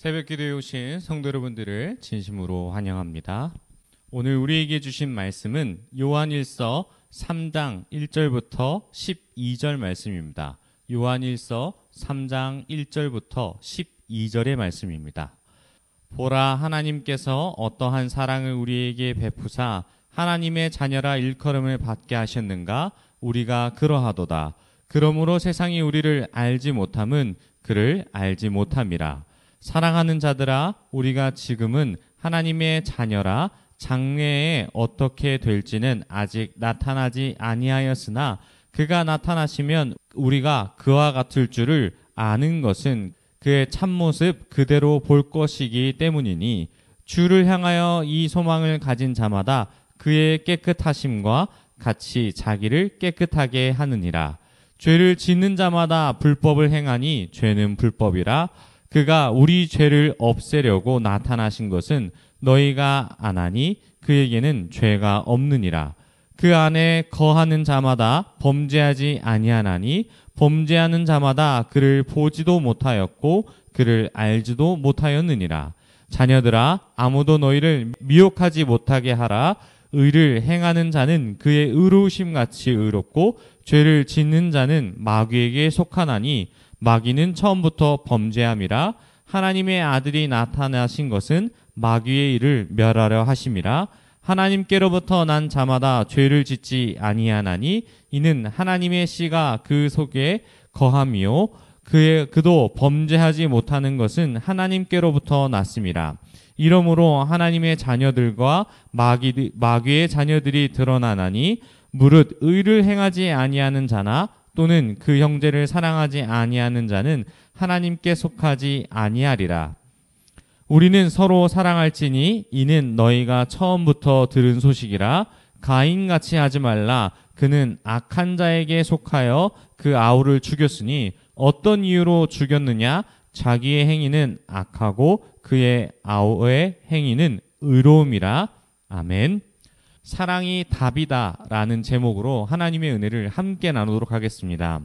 새벽 기도에 오신 성도 여러분들을 진심으로 환영합니다. 오늘 우리에게 주신 말씀은 요한일서 3장 1절부터 12절 말씀입니다. 요한일서 3장 1절부터 12절의 말씀입니다. 보라, 하나님께서 어떠한 사랑을 우리에게 베푸사 하나님의 자녀라 일컬음을 받게 하셨는가? 우리가 그러하도다. 그러므로 세상이 우리를 알지 못함은 그를 알지 못함이라. 사랑하는 자들아, 우리가 지금은 하나님의 자녀라. 장래에 어떻게 될지는 아직 나타나지 아니하였으나 그가 나타나시면 우리가 그와 같을 줄을 아는 것은 그의 참모습 그대로 볼 것이기 때문이니, 주를 향하여 이 소망을 가진 자마다 그의 깨끗하심과 같이 자기를 깨끗하게 하느니라. 죄를 짓는 자마다 불법을 행하니 죄는 불법이라. 그가 우리 죄를 없애려고 나타나신 것은 너희가 아나니 그에게는 죄가 없느니라. 그 안에 거하는 자마다 범죄하지 아니하나니 범죄하는 자마다 그를 보지도 못하였고 그를 알지도 못하였느니라. 자녀들아, 아무도 너희를 미혹하지 못하게 하라. 의를 행하는 자는 그의 의로우심 같이 의롭고 죄를 짓는 자는 마귀에게 속하나니 마귀는 처음부터 범죄함이라. 하나님의 아들이 나타나신 것은 마귀의 일을 멸하려 하심이라. 하나님께로부터 난 자마다 죄를 짓지 아니하나니 이는 하나님의 씨가 그 속에 거함이요 그도 범죄하지 못하는 것은 하나님께로부터 났음이라. 이러므로 하나님의 자녀들과 마귀의 자녀들이 드러나나니 무릇 의를 행하지 아니하는 자나 또는 그 형제를 사랑하지 아니하는 자는 하나님께 속하지 아니하리라. 우리는 서로 사랑할지니 이는 너희가 처음부터 들은 소식이라. 가인같이 하지 말라. 그는 악한 자에게 속하여 그 아우를 죽였으니 어떤 이유로 죽였느냐? 자기의 행위는 악하고 그의 아우의 행위는 의로움이라. 아멘. 사랑이 답이다 라는 제목으로 하나님의 은혜를 함께 나누도록 하겠습니다.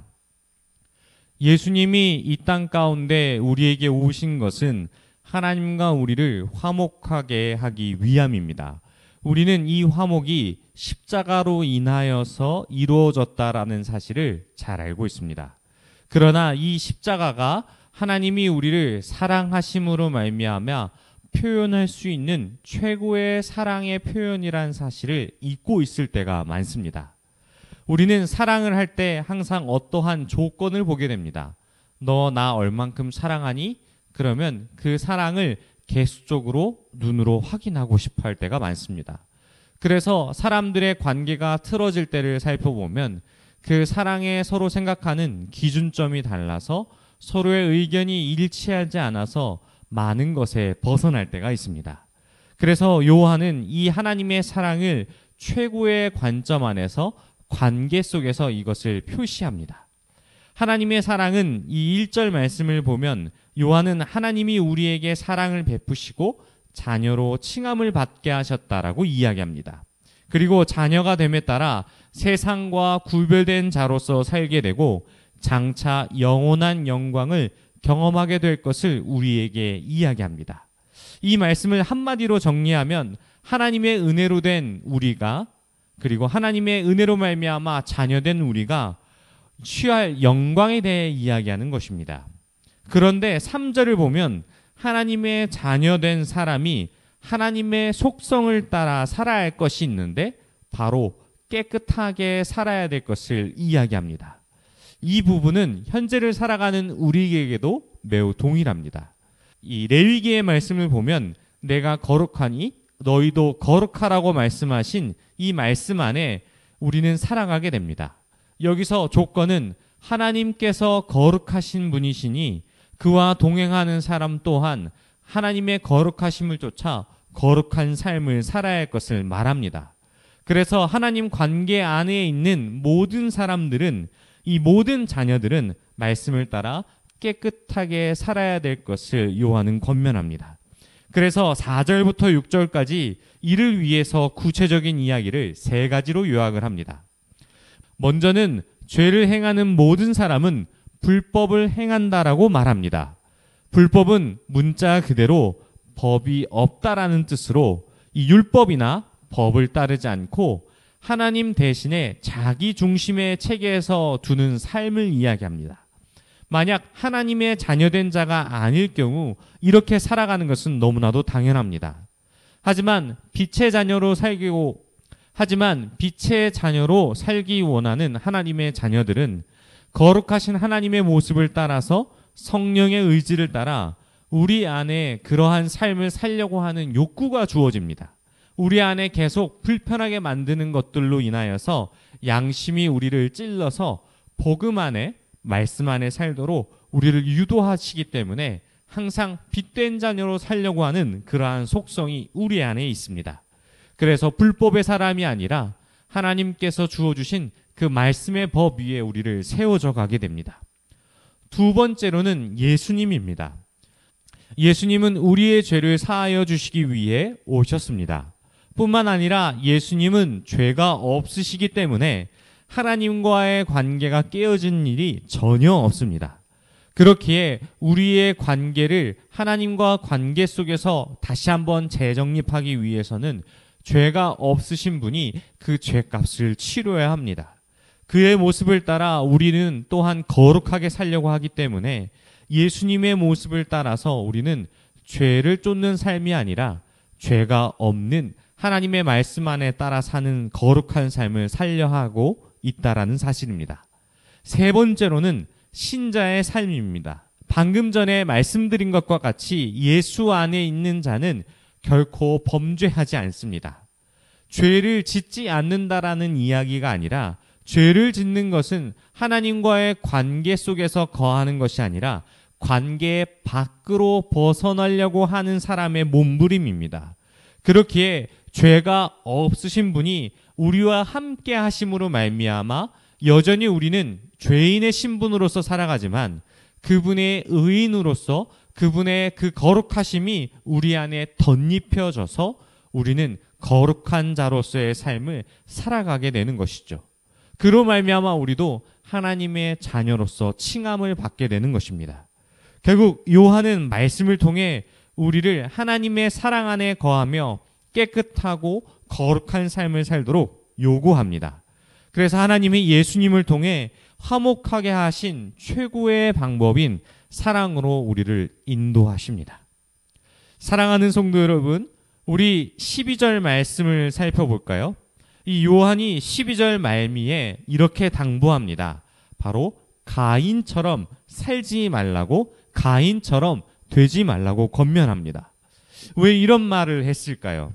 예수님이 이 땅 가운데 우리에게 오신 것은 하나님과 우리를 화목하게 하기 위함입니다. 우리는 이 화목이 십자가로 인하여서 이루어졌다라는 사실을 잘 알고 있습니다. 그러나 이 십자가가 하나님이 우리를 사랑하심으로 말미암아 표현할 수 있는 최고의 사랑의 표현이란 사실을 잊고 있을 때가 많습니다. 우리는 사랑을 할 때 항상 어떠한 조건을 보게 됩니다. 너 나 얼만큼 사랑하니? 그러면 그 사랑을 계속적으로 눈으로 확인하고 싶어 할 때가 많습니다. 그래서 사람들의 관계가 틀어질 때를 살펴보면 그 사랑에 서로 생각하는 기준점이 달라서 서로의 의견이 일치하지 않아서 많은 것에 벗어날 때가 있습니다. 그래서 요한은 이 하나님의 사랑을 최고의 관점 안에서 관계 속에서 이것을 표시합니다. 하나님의 사랑은 이 1절 말씀을 보면 요한은 하나님이 우리에게 사랑을 베푸시고 자녀로 칭함을 받게 하셨다라고 이야기합니다. 그리고 자녀가 됨에 따라 세상과 구별된 자로서 살게 되고 장차 영원한 영광을 경험하게 될 것을 우리에게 이야기합니다. 이 말씀을 한마디로 정리하면 하나님의 은혜로 된 우리가, 그리고 하나님의 은혜로 말미암아 자녀된 우리가 취할 영광에 대해 이야기하는 것입니다. 그런데 3절을 보면 하나님의 자녀된 사람이 하나님의 속성을 따라 살아야 할 것이 있는데 바로 깨끗하게 살아야 될 것을 이야기합니다. 이 부분은 현재를 살아가는 우리에게도 매우 동일합니다. 이 레위기의 말씀을 보면 내가 거룩하니 너희도 거룩하라고 말씀하신 이 말씀 안에 우리는 살아가게 됩니다. 여기서 조건은 하나님께서 거룩하신 분이시니 그와 동행하는 사람 또한 하나님의 거룩하심을 쫓아 거룩한 삶을 살아야 할 것을 말합니다. 그래서 하나님 관계 안에 있는 모든 사람들은, 이 모든 자녀들은 말씀을 따라 깨끗하게 살아야 될 것을 요한은 권면합니다. 그래서 4절부터 6절까지 이를 위해서 구체적인 이야기를 3가지로 요약을 합니다. 먼저는 죄를 행하는 모든 사람은 불법을 행한다라고 말합니다. 불법은 문자 그대로 법이 없다라는 뜻으로 이 율법이나 법을 따르지 않고 하나님 대신에 자기 중심의 체계에서 두는 삶을 이야기합니다. 만약 하나님의 자녀된 자가 아닐 경우 이렇게 살아가는 것은 너무나도 당연합니다. 하지만 빛의 자녀로 살기 원하는 하나님의 자녀들은 거룩하신 하나님의 모습을 따라서 성령의 의지를 따라 우리 안에 그러한 삶을 살려고 하는 욕구가 주어집니다. 우리 안에 계속 불편하게 만드는 것들로 인하여서 양심이 우리를 찔러서 복음 안에, 말씀 안에 살도록 우리를 유도하시기 때문에 항상 빛된 자녀로 살려고 하는 그러한 속성이 우리 안에 있습니다. 그래서 불법의 사람이 아니라 하나님께서 주어주신 그 말씀의 법 위에 우리를 세워져 가게 됩니다. 두 번째로는 예수님입니다. 예수님은 우리의 죄를 사하여 주시기 위해 오셨습니다. 뿐만 아니라 예수님은 죄가 없으시기 때문에 하나님과의 관계가 깨어진 일이 전혀 없습니다. 그렇기에 우리의 관계를 하나님과 관계 속에서 다시 한번 재정립하기 위해서는 죄가 없으신 분이 그 죄값을 치러야 합니다. 그의 모습을 따라 우리는 또한 거룩하게 살려고 하기 때문에 예수님의 모습을 따라서 우리는 죄를 쫓는 삶이 아니라 죄가 없는 하나님의 말씀 안에 따라 사는 거룩한 삶을 살려 하고 있다라는 사실입니다. 세 번째로는 신자의 삶입니다. 방금 전에 말씀드린 것과 같이 예수 안에 있는 자는 결코 범죄하지 않습니다. 죄를 짓지 않는다라는 이야기가 아니라 죄를 짓는 것은 하나님과의 관계 속에서 거하는 것이 아니라 관계 밖으로 벗어나려고 하는 사람의 몸부림입니다. 그렇기에 죄가 없으신 분이 우리와 함께 하심으로 말미암아 여전히 우리는 죄인의 신분으로서 살아가지만 그분의 의인으로서 그분의 그 거룩하심이 우리 안에 덧입혀져서 우리는 거룩한 자로서의 삶을 살아가게 되는 것이죠. 그로 말미암아 우리도 하나님의 자녀로서 칭함을 받게 되는 것입니다. 결국 요한은 말씀을 통해 우리를 하나님의 사랑 안에 거하며 깨끗하고 거룩한 삶을 살도록 요구합니다. 그래서 하나님이 예수님을 통해 화목하게 하신 최고의 방법인 사랑으로 우리를 인도하십니다. 사랑하는 성도 여러분, 우리 12절 말씀을 살펴볼까요? 이 요한이 12절 말미에 이렇게 당부합니다. 바로 가인처럼 살지 말라고, 가인처럼 되지 말라고 권면합니다. 왜 이런 말을 했을까요?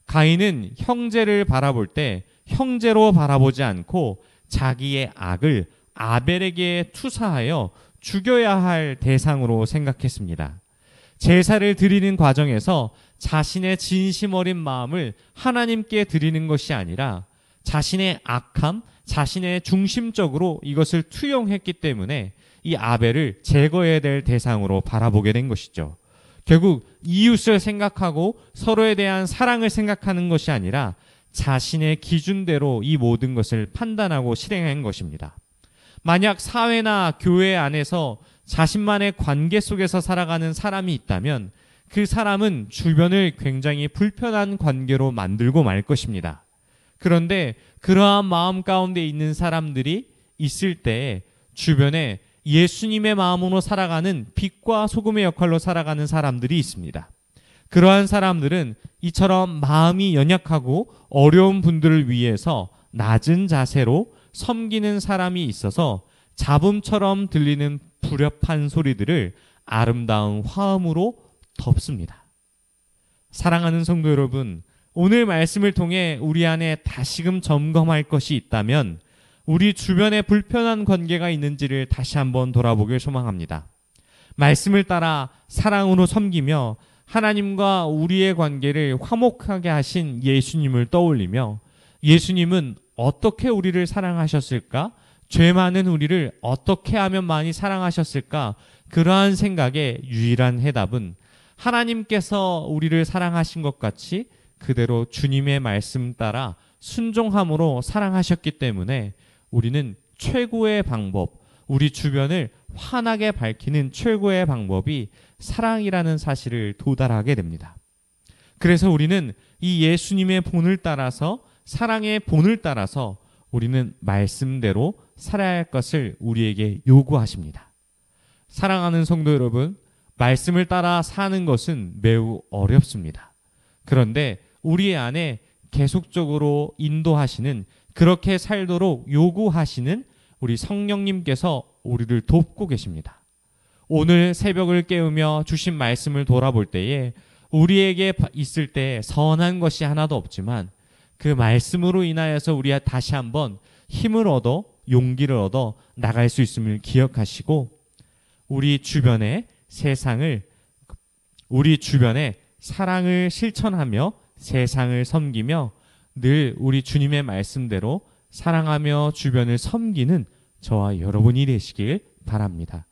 가인은 형제를 바라볼 때 형제로 바라보지 않고 자기의 악을 아벨에게 투사하여 죽여야 할 대상으로 생각했습니다. 제사를 드리는 과정에서 자신의 진심 어린 마음을 하나님께 드리는 것이 아니라 자신의 악함, 자신의 중심적으로 이것을 투영했기 때문에 이 아벨을 제거해야 될 대상으로 바라보게 된 것이죠. 결국 이웃을 생각하고 서로에 대한 사랑을 생각하는 것이 아니라 자신의 기준대로 이 모든 것을 판단하고 실행한 것입니다. 만약 사회나 교회 안에서 자신만의 관계 속에서 살아가는 사람이 있다면 그 사람은 주변을 굉장히 불편한 관계로 만들고 말 것입니다. 그런데 그러한 마음 가운데 있는 사람들이 있을 때 주변에 예수님의 마음으로 살아가는 빛과 소금의 역할로 살아가는 사람들이 있습니다. 그러한 사람들은 이처럼 마음이 연약하고 어려운 분들을 위해서 낮은 자세로 섬기는 사람이 있어서 잡음처럼 들리는 불협한 소리들을 아름다운 화음으로 덮습니다. 사랑하는 성도 여러분, 오늘 말씀을 통해 우리 안에 다시금 점검할 것이 있다면 우리 주변에 불편한 관계가 있는지를 다시 한번 돌아보길 소망합니다. 말씀을 따라 사랑으로 섬기며 하나님과 우리의 관계를 화목하게 하신 예수님을 떠올리며 예수님은 어떻게 우리를 사랑하셨을까? 죄 많은 우리를 어떻게 하면 많이 사랑하셨을까? 그러한 생각의 유일한 해답은 하나님께서 우리를 사랑하신 것 같이 그대로 주님의 말씀 따라 순종함으로 사랑하셨기 때문에 우리는 최고의 방법, 우리 주변을 환하게 밝히는 최고의 방법이 사랑이라는 사실을 도달하게 됩니다. 그래서 우리는 이 예수님의 본을 따라서, 사랑의 본을 따라서 우리는 말씀대로 살아야 할 것을 우리에게 요구하십니다. 사랑하는 성도 여러분, 말씀을 따라 사는 것은 매우 어렵습니다. 그런데 우리 안에 계속적으로 인도하시는, 그렇게 살도록 요구하시는 우리 성령님께서 우리를 돕고 계십니다. 오늘 새벽을 깨우며 주신 말씀을 돌아볼 때에 우리에게 있을 때 선한 것이 하나도 없지만 그 말씀으로 인하여서 우리가 다시 한번 힘을 얻어 용기를 얻어 나갈 수 있음을 기억하시고, 우리 주변의 세상을, 우리 주변에 사랑을 실천하며 세상을 섬기며 늘 우리 주님의 말씀대로 사랑하며 주변을 섬기는 저와 여러분이 되시길 바랍니다.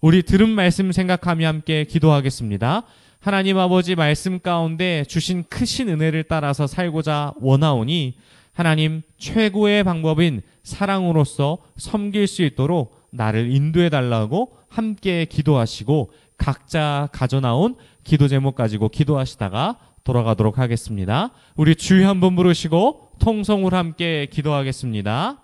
우리 들은 말씀 생각하며 함께 기도하겠습니다. 하나님 아버지, 말씀 가운데 주신 크신 은혜를 따라서 살고자 원하오니 하나님, 최고의 방법인 사랑으로서 섬길 수 있도록 나를 인도해 달라고 함께 기도하시고, 각자 가져나온 기도 제목 가지고 기도하시다가 돌아가도록 하겠습니다. 우리 주여 한번 부르시고 통성으로 함께 기도하겠습니다.